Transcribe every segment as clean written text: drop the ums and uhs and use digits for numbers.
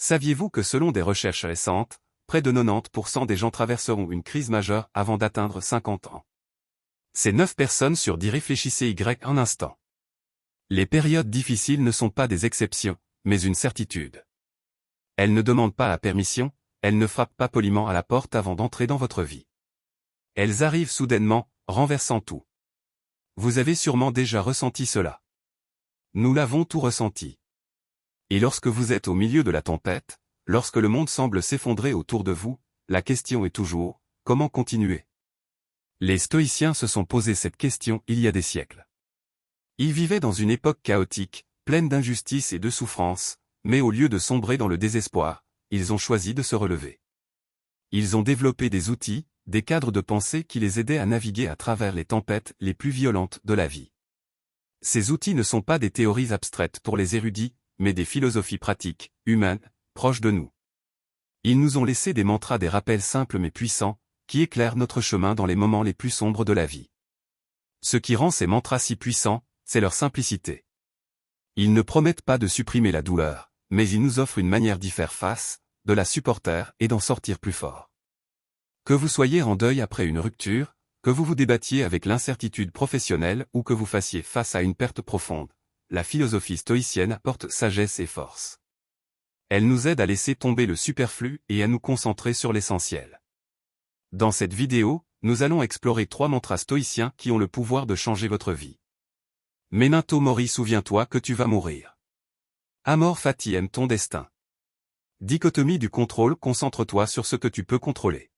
Saviez-vous que selon des recherches récentes, près de 90% des gens traverseront une crise majeure avant d'atteindre 50 ans? C'est 9 personnes sur 10 réfléchissez un instant. Les périodes difficiles ne sont pas des exceptions, mais une certitude. Elles ne demandent pas la permission, elles ne frappent pas poliment à la porte avant d'entrer dans votre vie. Elles arrivent soudainement, renversant tout. Vous avez sûrement déjà ressenti cela. Nous l'avons tout ressenti. Et lorsque vous êtes au milieu de la tempête, lorsque le monde semble s'effondrer autour de vous, la question est toujours, comment continuer? Les stoïciens se sont posé cette question il y a des siècles. Ils vivaient dans une époque chaotique, pleine d'injustice et de souffrance, mais au lieu de sombrer dans le désespoir, ils ont choisi de se relever. Ils ont développé des outils, des cadres de pensée qui les aidaient à naviguer à travers les tempêtes les plus violentes de la vie. Ces outils ne sont pas des théories abstraites pour les érudits, mais des philosophies pratiques, humaines, proches de nous. Ils nous ont laissé des mantras, des rappels simples mais puissants, qui éclairent notre chemin dans les moments les plus sombres de la vie. Ce qui rend ces mantras si puissants, c'est leur simplicité. Ils ne promettent pas de supprimer la douleur, mais ils nous offrent une manière d'y faire face, de la supporter et d'en sortir plus fort. Que vous soyez en deuil après une rupture, que vous vous débattiez avec l'incertitude professionnelle ou que vous fassiez face à une perte profonde, la philosophie stoïcienne apporte sagesse et force. Elle nous aide à laisser tomber le superflu et à nous concentrer sur l'essentiel. Dans cette vidéo, nous allons explorer 3 mantras stoïciens qui ont le pouvoir de changer votre vie. Memento mori, souviens-toi que tu vas mourir. Amor fati, aime ton destin. Dichotomie du contrôle, concentre-toi sur ce que tu peux contrôler.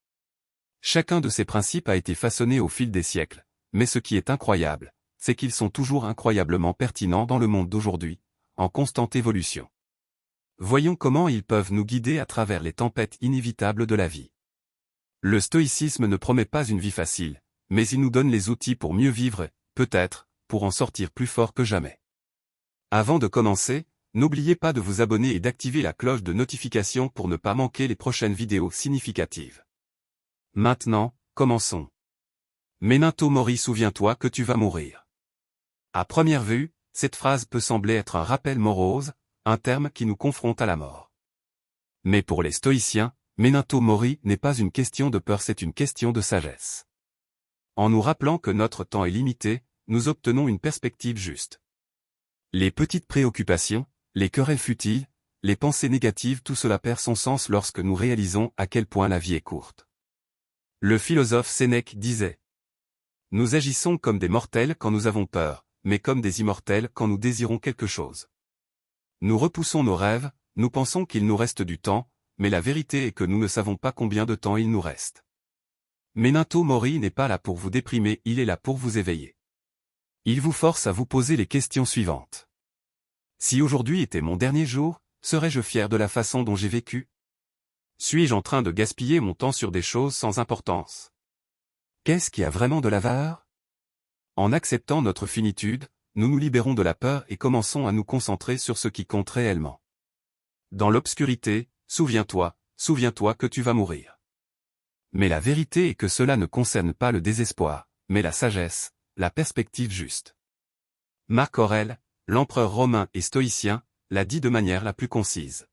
Chacun de ces principes a été façonné au fil des siècles, mais ce qui est incroyable, c'est qu'ils sont toujours incroyablement pertinents dans le monde d'aujourd'hui, en constante évolution. Voyons comment ils peuvent nous guider à travers les tempêtes inévitables de la vie. Le stoïcisme ne promet pas une vie facile, mais il nous donne les outils pour mieux vivre, peut-être, pour en sortir plus fort que jamais. Avant de commencer, n'oubliez pas de vous abonner et d'activer la cloche de notification pour ne pas manquer les prochaines vidéos significatives. Maintenant, commençons. Memento mori, souviens-toi que tu vas mourir. À première vue, cette phrase peut sembler être un rappel morose, un terme qui nous confronte à la mort. Mais pour les stoïciens, memento mori n'est pas une question de peur, c'est une question de sagesse. En nous rappelant que notre temps est limité, nous obtenons une perspective juste. Les petites préoccupations, les querelles futiles, les pensées négatives, tout cela perd son sens lorsque nous réalisons à quel point la vie est courte. Le philosophe Sénèque disait: nous agissons comme des mortels quand nous avons peur, mais comme des immortels quand nous désirons quelque chose. Nous repoussons nos rêves, nous pensons qu'il nous reste du temps, mais la vérité est que nous ne savons pas combien de temps il nous reste. Memento mori n'est pas là pour vous déprimer, il est là pour vous éveiller. Il vous force à vous poser les questions suivantes. Si aujourd'hui était mon dernier jour, serais-je fier de la façon dont j'ai vécu? Suis-je en train de gaspiller mon temps sur des choses sans importance? Qu'est-ce qui a vraiment de la valeur? En acceptant notre finitude, nous nous libérons de la peur et commençons à nous concentrer sur ce qui compte réellement. Dans l'obscurité, souviens-toi que tu vas mourir. Mais la vérité est que cela ne concerne pas le désespoir, mais la sagesse, la perspective juste. Marc Aurèle, l'empereur romain et stoïcien, l'a dit de manière la plus concise.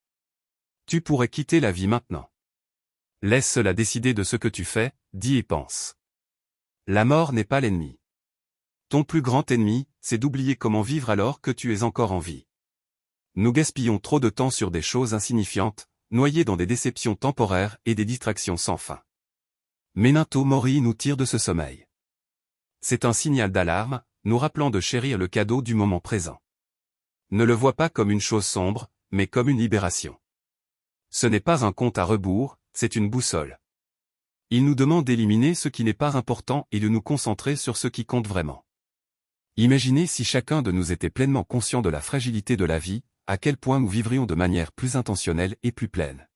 Tu pourrais quitter la vie maintenant. Laisse cela décider de ce que tu fais, dis et pense. La mort n'est pas l'ennemi. Ton plus grand ennemi, c'est d'oublier comment vivre alors que tu es encore en vie. Nous gaspillons trop de temps sur des choses insignifiantes, noyés dans des déceptions temporaires et des distractions sans fin. Memento mori nous tire de ce sommeil. C'est un signal d'alarme, nous rappelant de chérir le cadeau du moment présent. Ne le vois pas comme une chose sombre, mais comme une libération. Ce n'est pas un compte à rebours, c'est une boussole. Il nous demande d'éliminer ce qui n'est pas important et de nous concentrer sur ce qui compte vraiment. Imaginez si chacun de nous était pleinement conscient de la fragilité de la vie, à quel point nous vivrions de manière plus intentionnelle et plus pleine.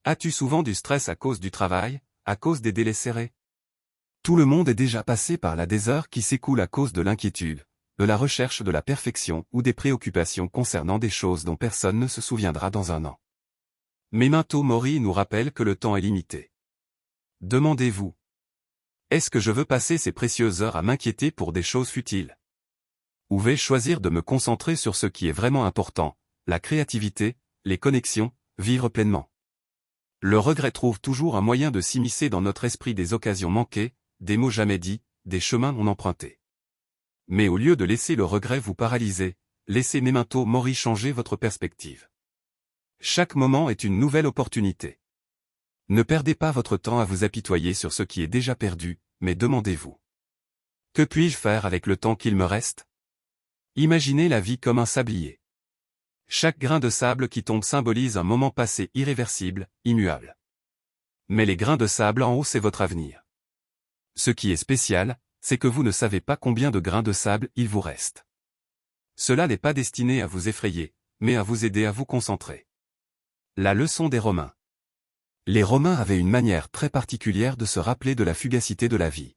As-tu souvent du stress à cause du travail, à cause des délais serrés? Tout le monde est déjà passé par là, des heures qui s'écoulent à cause de l'inquiétude, de la recherche de la perfection ou des préoccupations concernant des choses dont personne ne se souviendra dans un an. Memento mori nous rappelle que le temps est limité. Demandez-vous: est-ce que je veux passer ces précieuses heures à m'inquiéter pour des choses futiles? Ou vais-je choisir de me concentrer sur ce qui est vraiment important, la créativité, les connexions, vivre pleinement. Le regret trouve toujours un moyen de s'immiscer dans notre esprit, des occasions manquées, des mots jamais dits, des chemins non empruntés. Mais au lieu de laisser le regret vous paralyser, laissez Memento Mori changer votre perspective. Chaque moment est une nouvelle opportunité. Ne perdez pas votre temps à vous apitoyer sur ce qui est déjà perdu, mais demandez-vous. Que puis-je faire avec le temps qu'il me reste? Imaginez la vie comme un sablier. Chaque grain de sable qui tombe symbolise un moment passé irréversible, immuable. Mais les grains de sable en haut, c'est votre avenir. Ce qui est spécial, c'est que vous ne savez pas combien de grains de sable il vous reste. Cela n'est pas destiné à vous effrayer, mais à vous aider à vous concentrer. La leçon des Romains. Les Romains avaient une manière très particulière de se rappeler de la fugacité de la vie.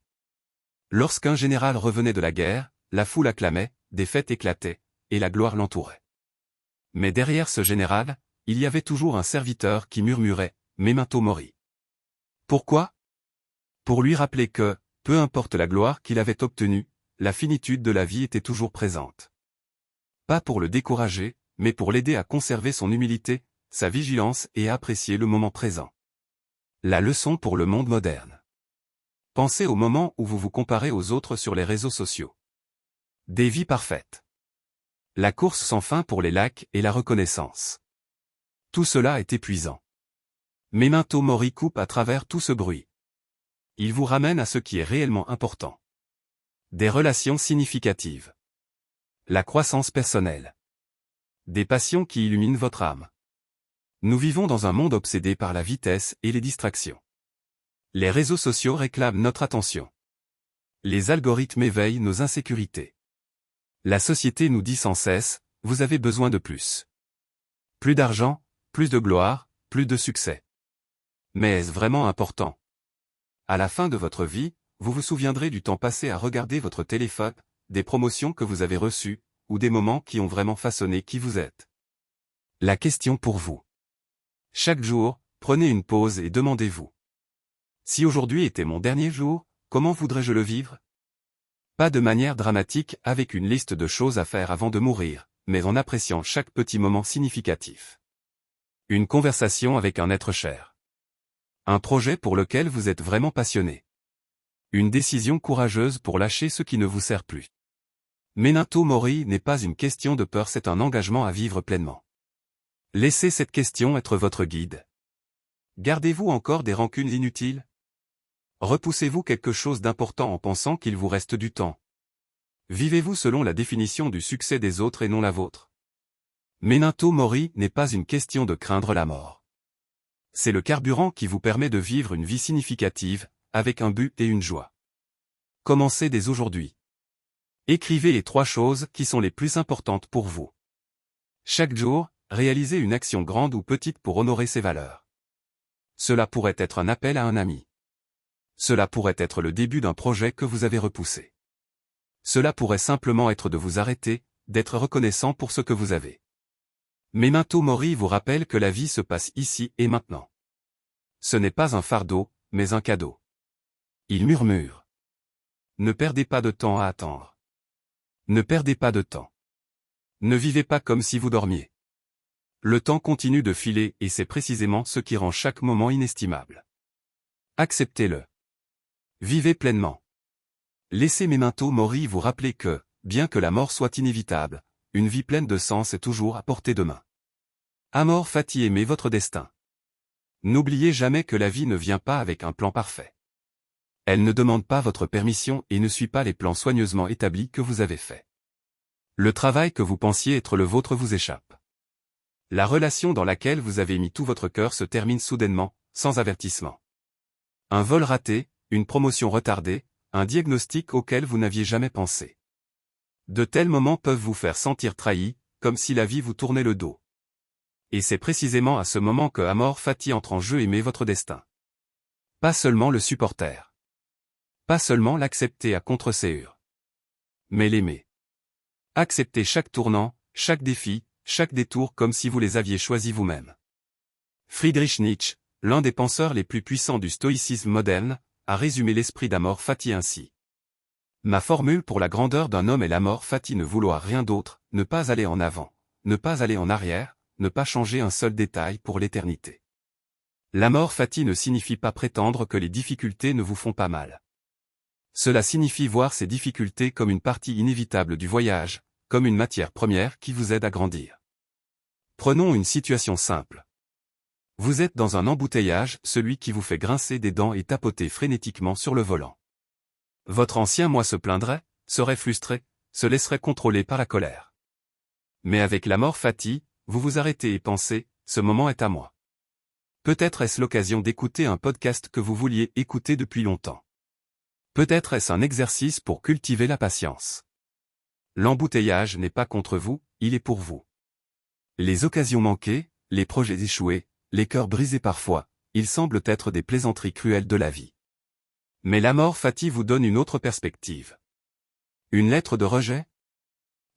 Lorsqu'un général revenait de la guerre, la foule acclamait, des fêtes éclataient, et la gloire l'entourait. Mais derrière ce général, il y avait toujours un serviteur qui murmurait « Memento Mori ». Pourquoi? Pour lui rappeler que, peu importe la gloire qu'il avait obtenue, la finitude de la vie était toujours présente. Pas pour le décourager, mais pour l'aider à conserver son humilité, sa vigilance et à apprécier le moment présent. La leçon pour le monde moderne. Pensez au moment où vous vous comparez aux autres sur les réseaux sociaux. Des vies parfaites. La course sans fin pour les likes et la reconnaissance. Tout cela est épuisant. Memento Mori coupe à travers tout ce bruit. Il vous ramène à ce qui est réellement important. Des relations significatives. La croissance personnelle. Des passions qui illuminent votre âme. Nous vivons dans un monde obsédé par la vitesse et les distractions. Les réseaux sociaux réclament notre attention. Les algorithmes éveillent nos insécurités. La société nous dit sans cesse, vous avez besoin de plus. Plus d'argent, plus de gloire, plus de succès. Mais est-ce vraiment important? À la fin de votre vie, vous vous souviendrez du temps passé à regarder votre téléphone, des promotions que vous avez reçues, ou des moments qui ont vraiment façonné qui vous êtes. La question pour vous. Chaque jour, prenez une pause et demandez-vous. Si aujourd'hui était mon dernier jour, comment voudrais-je le vivre? Pas de manière dramatique avec une liste de choses à faire avant de mourir, mais en appréciant chaque petit moment significatif. Une conversation avec un être cher. Un projet pour lequel vous êtes vraiment passionné. Une décision courageuse pour lâcher ce qui ne vous sert plus. Memento Mori n'est pas une question de peur, c'est un engagement à vivre pleinement. Laissez cette question être votre guide. Gardez-vous encore des rancunes inutiles? Repoussez-vous quelque chose d'important en pensant qu'il vous reste du temps? Vivez-vous selon la définition du succès des autres et non la vôtre? Memento Mori n'est pas une question de craindre la mort. C'est le carburant qui vous permet de vivre une vie significative, avec un but et une joie. Commencez dès aujourd'hui. Écrivez les 3 choses qui sont les plus importantes pour vous. Chaque jour, réalisez une action grande ou petite pour honorer ses valeurs. Cela pourrait être un appel à un ami. Cela pourrait être le début d'un projet que vous avez repoussé. Cela pourrait simplement être de vous arrêter, d'être reconnaissant pour ce que vous avez. Memento Mori vous rappelle que la vie se passe ici et maintenant. Ce n'est pas un fardeau, mais un cadeau. Il murmure. Ne perdez pas de temps à attendre. Ne perdez pas de temps. Ne vivez pas comme si vous dormiez. Le temps continue de filer et c'est précisément ce qui rend chaque moment inestimable. Acceptez-le. Vivez pleinement. Laissez Memento Mori vous rappeler que, bien que la mort soit inévitable, une vie pleine de sens est toujours à portée de main. Amor fati, aimez votre destin. N'oubliez jamais que la vie ne vient pas avec un plan parfait. Elle ne demande pas votre permission et ne suit pas les plans soigneusement établis que vous avez faits. Le travail que vous pensiez être le vôtre vous échappe. La relation dans laquelle vous avez mis tout votre cœur se termine soudainement, sans avertissement. Un vol raté, une promotion retardée, un diagnostic auquel vous n'aviez jamais pensé. De tels moments peuvent vous faire sentir trahi, comme si la vie vous tournait le dos. Et c'est précisément à ce moment que Amor fati entre en jeu. Aimez votre destin. Pas seulement le supporter. Pas seulement l'accepter à contre-séure. Mais l'aimer. Acceptez chaque tournant, chaque défi, chaque détour comme si vous les aviez choisis vous-même. Friedrich Nietzsche, l'un des penseurs les plus puissants du stoïcisme moderne, a résumé l'esprit d'Amor fati ainsi. Ma formule pour la grandeur d'un homme est l'amor fati, ne vouloir rien d'autre, ne pas aller en avant, ne pas aller en arrière, ne pas changer un seul détail pour l'éternité. L'amor fati ne signifie pas prétendre que les difficultés ne vous font pas mal. Cela signifie voir ces difficultés comme une partie inévitable du voyage, comme une matière première qui vous aide à grandir. Prenons une situation simple. Vous êtes dans un embouteillage, celui qui vous fait grincer des dents et tapoter frénétiquement sur le volant. Votre ancien moi se plaindrait, serait frustré, se laisserait contrôler par la colère. Mais avec l'amor fati, vous vous arrêtez et pensez, ce moment est à moi. Peut-être est-ce l'occasion d'écouter un podcast que vous vouliez écouter depuis longtemps. Peut-être est-ce un exercice pour cultiver la patience. L'embouteillage n'est pas contre vous, il est pour vous. Les occasions manquées, les projets échoués, les cœurs brisés parfois, ils semblent être des plaisanteries cruelles de la vie. Mais l'amor fati vous donne une autre perspective. Une lettre de rejet?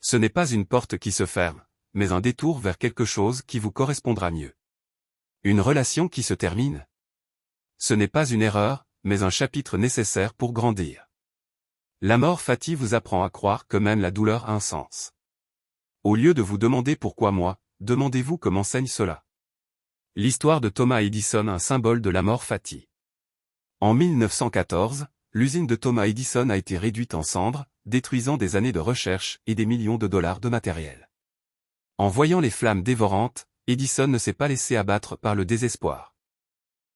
Ce n'est pas une porte qui se ferme, mais un détour vers quelque chose qui vous correspondra mieux. Une relation qui se termine? Ce n'est pas une erreur, mais un chapitre nécessaire pour grandir. L'amor fati vous apprend à croire que même la douleur a un sens. Au lieu de vous demander pourquoi moi, demandez-vous comment enseigne cela. L'histoire de Thomas Edison, un symbole de l'amor fati. En 1914, l'usine de Thomas Edison a été réduite en cendres, détruisant des années de recherche et des millions de dollars de matériel. En voyant les flammes dévorantes, Edison ne s'est pas laissé abattre par le désespoir.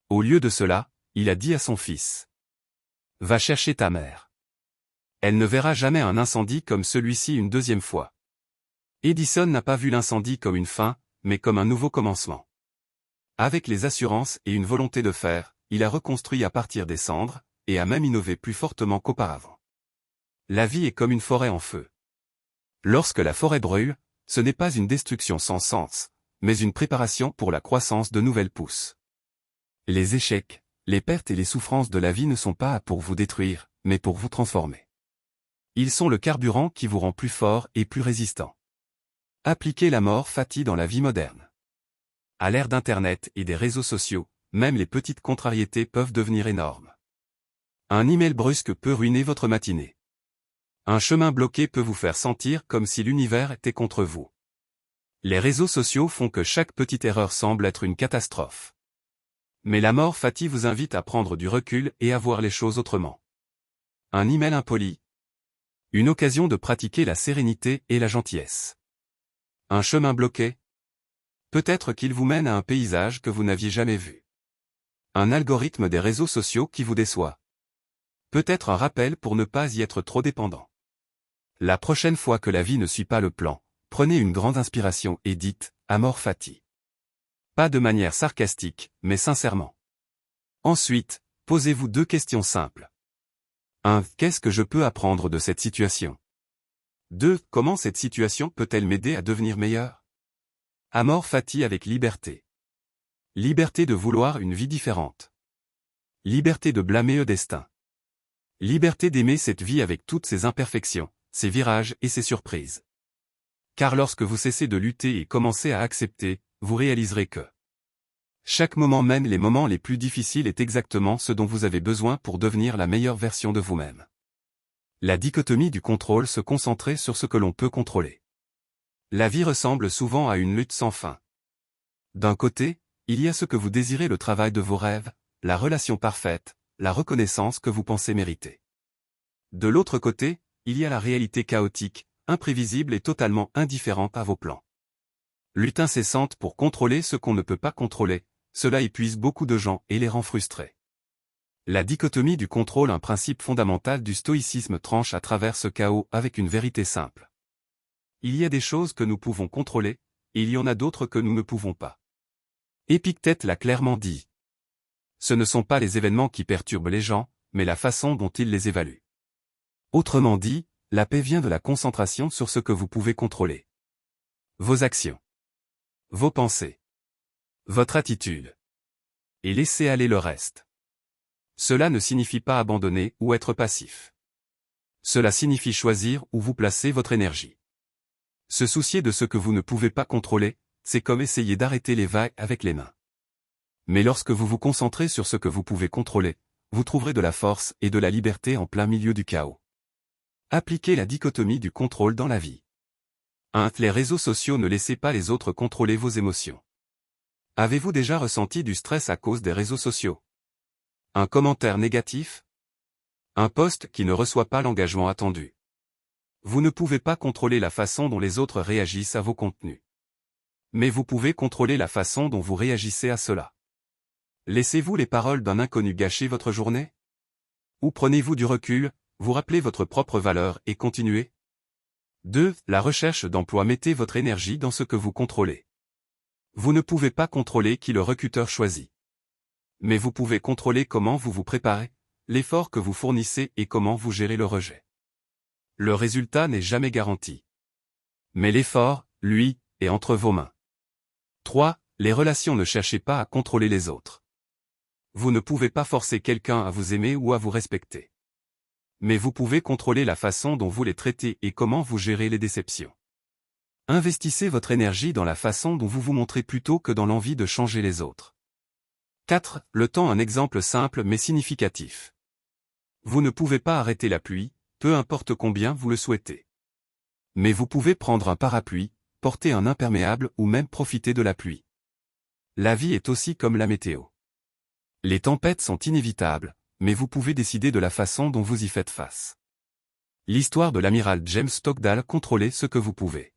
Au lieu de cela, il a dit à son fils: « Va chercher ta mère. Elle ne verra jamais un incendie comme celui-ci une deuxième fois. » Edison n'a pas vu l'incendie comme une fin, mais comme un nouveau commencement. Avec les assurances et une volonté de faire, il a reconstruit à partir des cendres, et a même innové plus fortement qu'auparavant. La vie est comme une forêt en feu. Lorsque la forêt brûle, ce n'est pas une destruction sans sens, mais une préparation pour la croissance de nouvelles pousses. Les échecs, les pertes et les souffrances de la vie ne sont pas pour vous détruire, mais pour vous transformer. Ils sont le carburant qui vous rend plus fort et plus résistant. Appliquez l'amor fati dans la vie moderne. À l'ère d'Internet et des réseaux sociaux, même les petites contrariétés peuvent devenir énormes. Un email brusque peut ruiner votre matinée. Un chemin bloqué peut vous faire sentir comme si l'univers était contre vous. Les réseaux sociaux font que chaque petite erreur semble être une catastrophe. Mais l'amor fati vous invite à prendre du recul et à voir les choses autrement. Un email impoli. Une occasion de pratiquer la sérénité et la gentillesse. Un chemin bloqué. Peut-être qu'il vous mène à un paysage que vous n'aviez jamais vu. Un algorithme des réseaux sociaux qui vous déçoit. Peut-être un rappel pour ne pas y être trop dépendant. La prochaine fois que la vie ne suit pas le plan, prenez une grande inspiration et dites « amor fati ». Pas de manière sarcastique, mais sincèrement. Ensuite, posez-vous 2 questions simples. 1. Qu'est-ce que je peux apprendre de cette situation? 2. Comment cette situation peut-elle m'aider à devenir meilleur? Amor fati avec liberté. Liberté de vouloir une vie différente. Liberté de blâmer le destin. Liberté d'aimer cette vie avec toutes ses imperfections, ses virages et ses surprises. Car lorsque vous cessez de lutter et commencez à accepter, vous réaliserez que chaque moment, même les moments les plus difficiles, est exactement ce dont vous avez besoin pour devenir la meilleure version de vous-même. La dichotomie du contrôle, se concentrer sur ce que l'on peut contrôler. La vie ressemble souvent à une lutte sans fin. D'un côté, il y a ce que vous désirez, le travail de vos rêves, la relation parfaite, la reconnaissance que vous pensez mériter. De l'autre côté, il y a la réalité chaotique, imprévisible et totalement indifférente à vos plans. Lutte incessante pour contrôler ce qu'on ne peut pas contrôler, cela épuise beaucoup de gens et les rend frustrés. La dichotomie du contrôle, un principe fondamental du stoïcisme, tranche à travers ce chaos avec une vérité simple. Il y a des choses que nous pouvons contrôler, et il y en a d'autres que nous ne pouvons pas. Épictète l'a clairement dit. Ce ne sont pas les événements qui perturbent les gens, mais la façon dont ils les évaluent. Autrement dit, la paix vient de la concentration sur ce que vous pouvez contrôler. Vos actions. Vos pensées. Votre attitude. Et laissez aller le reste. Cela ne signifie pas abandonner ou être passif. Cela signifie choisir où vous placez votre énergie. Se soucier de ce que vous ne pouvez pas contrôler, c'est comme essayer d'arrêter les vagues avec les mains. Mais lorsque vous vous concentrez sur ce que vous pouvez contrôler, vous trouverez de la force et de la liberté en plein milieu du chaos. Appliquez la dichotomie du contrôle dans la vie. 1. Les réseaux sociaux. Ne laissez pas les autres contrôler vos émotions. Avez-vous déjà ressenti du stress à cause des réseaux sociaux? Un commentaire négatif? Un post qui ne reçoit pas l'engagement attendu. Vous ne pouvez pas contrôler la façon dont les autres réagissent à vos contenus. Mais vous pouvez contrôler la façon dont vous réagissez à cela. Laissez-vous les paroles d'un inconnu gâcher votre journée? Ou prenez-vous du recul, vous rappelez votre propre valeur et continuez? 2. La recherche d'emploi. Mettez votre énergie dans ce que vous contrôlez. Vous ne pouvez pas contrôler qui le recruteur choisit. Mais vous pouvez contrôler comment vous vous préparez, l'effort que vous fournissez et comment vous gérez le rejet. Le résultat n'est jamais garanti. Mais l'effort, lui, est entre vos mains. 3. Les relations. Ne cherchez pas à contrôler les autres. Vous ne pouvez pas forcer quelqu'un à vous aimer ou à vous respecter. Mais vous pouvez contrôler la façon dont vous les traitez et comment vous gérez les déceptions. Investissez votre énergie dans la façon dont vous vous montrez plutôt que dans l'envie de changer les autres. 4. Le temps. Un exemple simple mais significatif. Vous ne pouvez pas arrêter la pluie, peu importe combien vous le souhaitez. Mais vous pouvez prendre un parapluie, porter un imperméable ou même profiter de la pluie. La vie est aussi comme la météo. Les tempêtes sont inévitables, mais vous pouvez décider de la façon dont vous y faites face. L'histoire de l'amiral James Stockdale. Contrôlez ce que vous pouvez.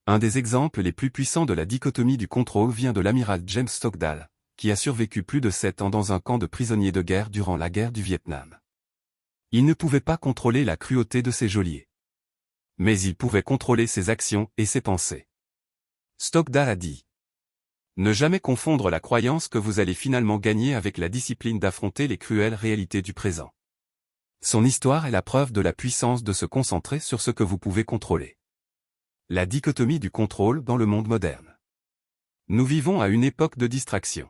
Un des exemples les plus puissants de la dichotomie du contrôle vient de l'amiral James Stockdale, qui a survécu plus de 7 ans dans un camp de prisonniers de guerre durant la guerre du Vietnam. Il ne pouvait pas contrôler la cruauté de ses geôliers. Mais il pouvait contrôler ses actions et ses pensées. Stockdale a dit: ne jamais confondre la croyance que vous allez finalement gagner avec la discipline d'affronter les cruelles réalités du présent. Son histoire est la preuve de la puissance de se concentrer sur ce que vous pouvez contrôler. La dichotomie du contrôle dans le monde moderne. Nous vivons à une époque de distraction.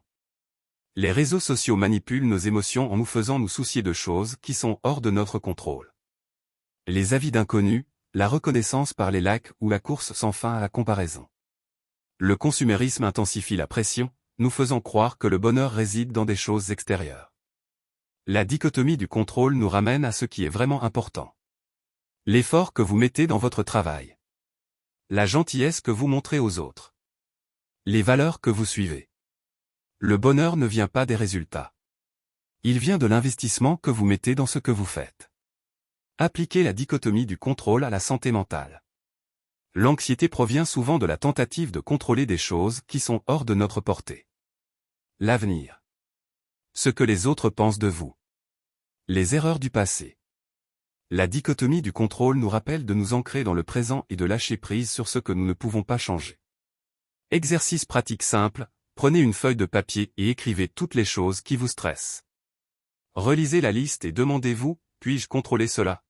Les réseaux sociaux manipulent nos émotions en nous faisant nous soucier de choses qui sont hors de notre contrôle. Les avis d'inconnus, la reconnaissance par les likes ou la course sans fin à la comparaison. Le consumérisme intensifie la pression, nous faisant croire que le bonheur réside dans des choses extérieures. La dichotomie du contrôle nous ramène à ce qui est vraiment important. L'effort que vous mettez dans votre travail. La gentillesse que vous montrez aux autres. Les valeurs que vous suivez. Le bonheur ne vient pas des résultats. Il vient de l'investissement que vous mettez dans ce que vous faites. Appliquez la dichotomie du contrôle à la santé mentale. L'anxiété provient souvent de la tentative de contrôler des choses qui sont hors de notre portée. L'avenir. Ce que les autres pensent de vous. Les erreurs du passé. La dichotomie du contrôle nous rappelle de nous ancrer dans le présent et de lâcher prise sur ce que nous ne pouvons pas changer. Exercice pratique simple, prenez une feuille de papier et écrivez toutes les choses qui vous stressent. Relisez la liste et demandez-vous, puis-je contrôler cela?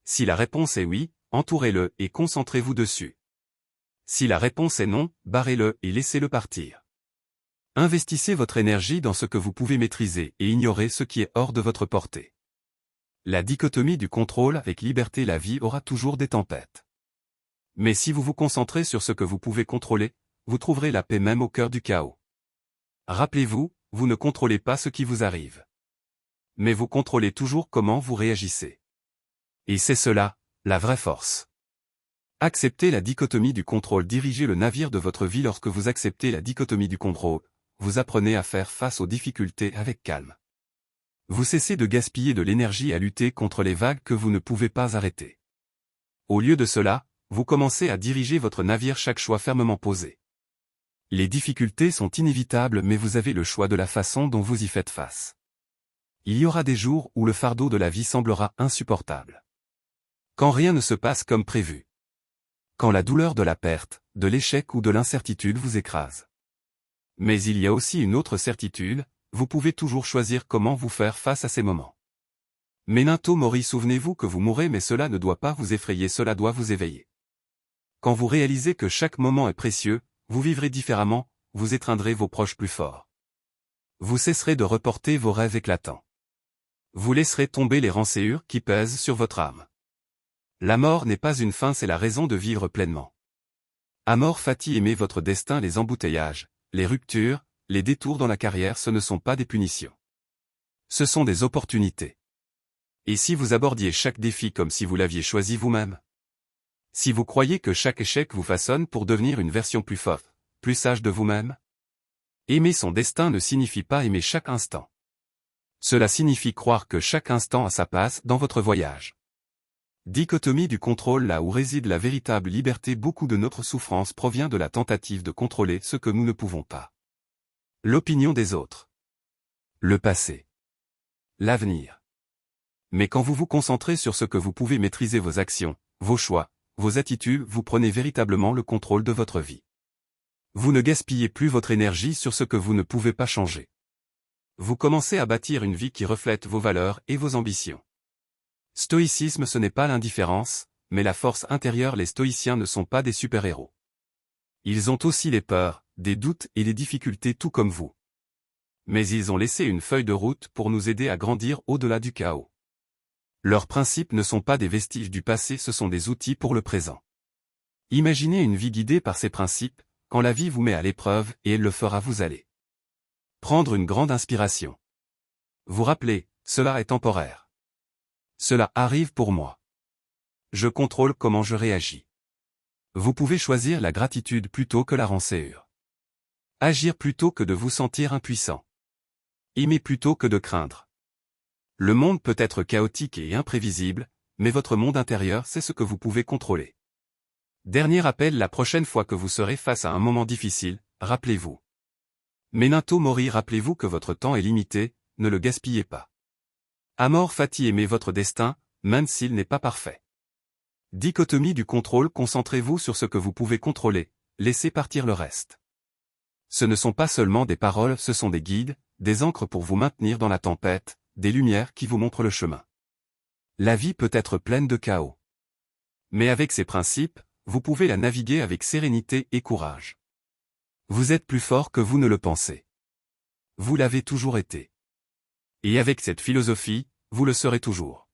Si la réponse est oui, entourez-le et concentrez-vous dessus. Si la réponse est non, barrez-le et laissez-le partir. Investissez votre énergie dans ce que vous pouvez maîtriser et ignorez ce qui est hors de votre portée. La dichotomie du contrôle avec liberté. La vie aura toujours des tempêtes. Mais si vous vous concentrez sur ce que vous pouvez contrôler, vous trouverez la paix même au cœur du chaos. Rappelez-vous, vous ne contrôlez pas ce qui vous arrive. Mais vous contrôlez toujours comment vous réagissez. Et c'est cela, la vraie force. Acceptez la dichotomie du contrôle. Dirigez le navire de votre vie. Lorsque vous acceptez la dichotomie du contrôle, vous apprenez à faire face aux difficultés avec calme. Vous cessez de gaspiller de l'énergie à lutter contre les vagues que vous ne pouvez pas arrêter. Au lieu de cela, vous commencez à diriger votre navire, chaque choix fermement posé. Les difficultés sont inévitables, mais vous avez le choix de la façon dont vous y faites face. Il y aura des jours où le fardeau de la vie semblera insupportable. Quand rien ne se passe comme prévu. Quand la douleur de la perte, de l'échec ou de l'incertitude vous écrase. Mais il y a aussi une autre certitude, vous pouvez toujours choisir comment vous faire face à ces moments. Memento mori. Souvenez-vous que vous mourrez, mais cela ne doit pas vous effrayer, cela doit vous éveiller. Quand vous réalisez que chaque moment est précieux, vous vivrez différemment, vous étreindrez vos proches plus forts. Vous cesserez de reporter vos rêves éclatants. Vous laisserez tomber les rancœurs qui pèsent sur votre âme. La mort n'est pas une fin, c'est la raison de vivre pleinement. Amor fati. Aimez votre destin. Les embouteillages, les ruptures, les détours dans la carrière, ce ne sont pas des punitions. Ce sont des opportunités. Et si vous abordiez chaque défi comme si vous l'aviez choisi vous-même? Si vous croyez que chaque échec vous façonne pour devenir une version plus forte, plus sage de vous-même, aimer son destin ne signifie pas aimer chaque instant. Cela signifie croire que chaque instant a sa place dans votre voyage. Dichotomie du contrôle. Là où réside la véritable liberté, beaucoup de notre souffrance provient de la tentative de contrôler ce que nous ne pouvons pas. L'opinion des autres. Le passé. L'avenir. Mais quand vous vous concentrez sur ce que vous pouvez maîtriser, vos actions, vos choix, vos attitudes, vous prenez véritablement le contrôle de votre vie. Vous ne gaspillez plus votre énergie sur ce que vous ne pouvez pas changer. Vous commencez à bâtir une vie qui reflète vos valeurs et vos ambitions. Stoïcisme, ce n'est pas l'indifférence, mais la force intérieure. Les stoïciens ne sont pas des super-héros. Ils ont aussi les peurs, des doutes et les difficultés tout comme vous. Mais ils ont laissé une feuille de route pour nous aider à grandir au-delà du chaos. Leurs principes ne sont pas des vestiges du passé, ce sont des outils pour le présent. Imaginez une vie guidée par ces principes, quand la vie vous met à l'épreuve, et elle le fera, vous allez prendre une grande inspiration. Vous rappelez, cela est temporaire. Cela arrive pour moi. Je contrôle comment je réagis. Vous pouvez choisir la gratitude plutôt que la rancœur. Agir plutôt que de vous sentir impuissant. Aimer plutôt que de craindre. Le monde peut être chaotique et imprévisible, mais votre monde intérieur, c'est ce que vous pouvez contrôler. Dernier appel: la prochaine fois que vous serez face à un moment difficile, rappelez-vous. Memento mori, rappelez-vous que votre temps est limité, ne le gaspillez pas. Amor fati, aimez votre destin, même s'il n'est pas parfait. Dichotomie du contrôle, concentrez-vous sur ce que vous pouvez contrôler, laissez partir le reste. Ce ne sont pas seulement des paroles, ce sont des guides, des ancres pour vous maintenir dans la tempête, des lumières qui vous montrent le chemin. La vie peut être pleine de chaos. Mais avec ces principes, vous pouvez la naviguer avec sérénité et courage. Vous êtes plus fort que vous ne le pensez. Vous l'avez toujours été. Et avec cette philosophie, vous le serez toujours.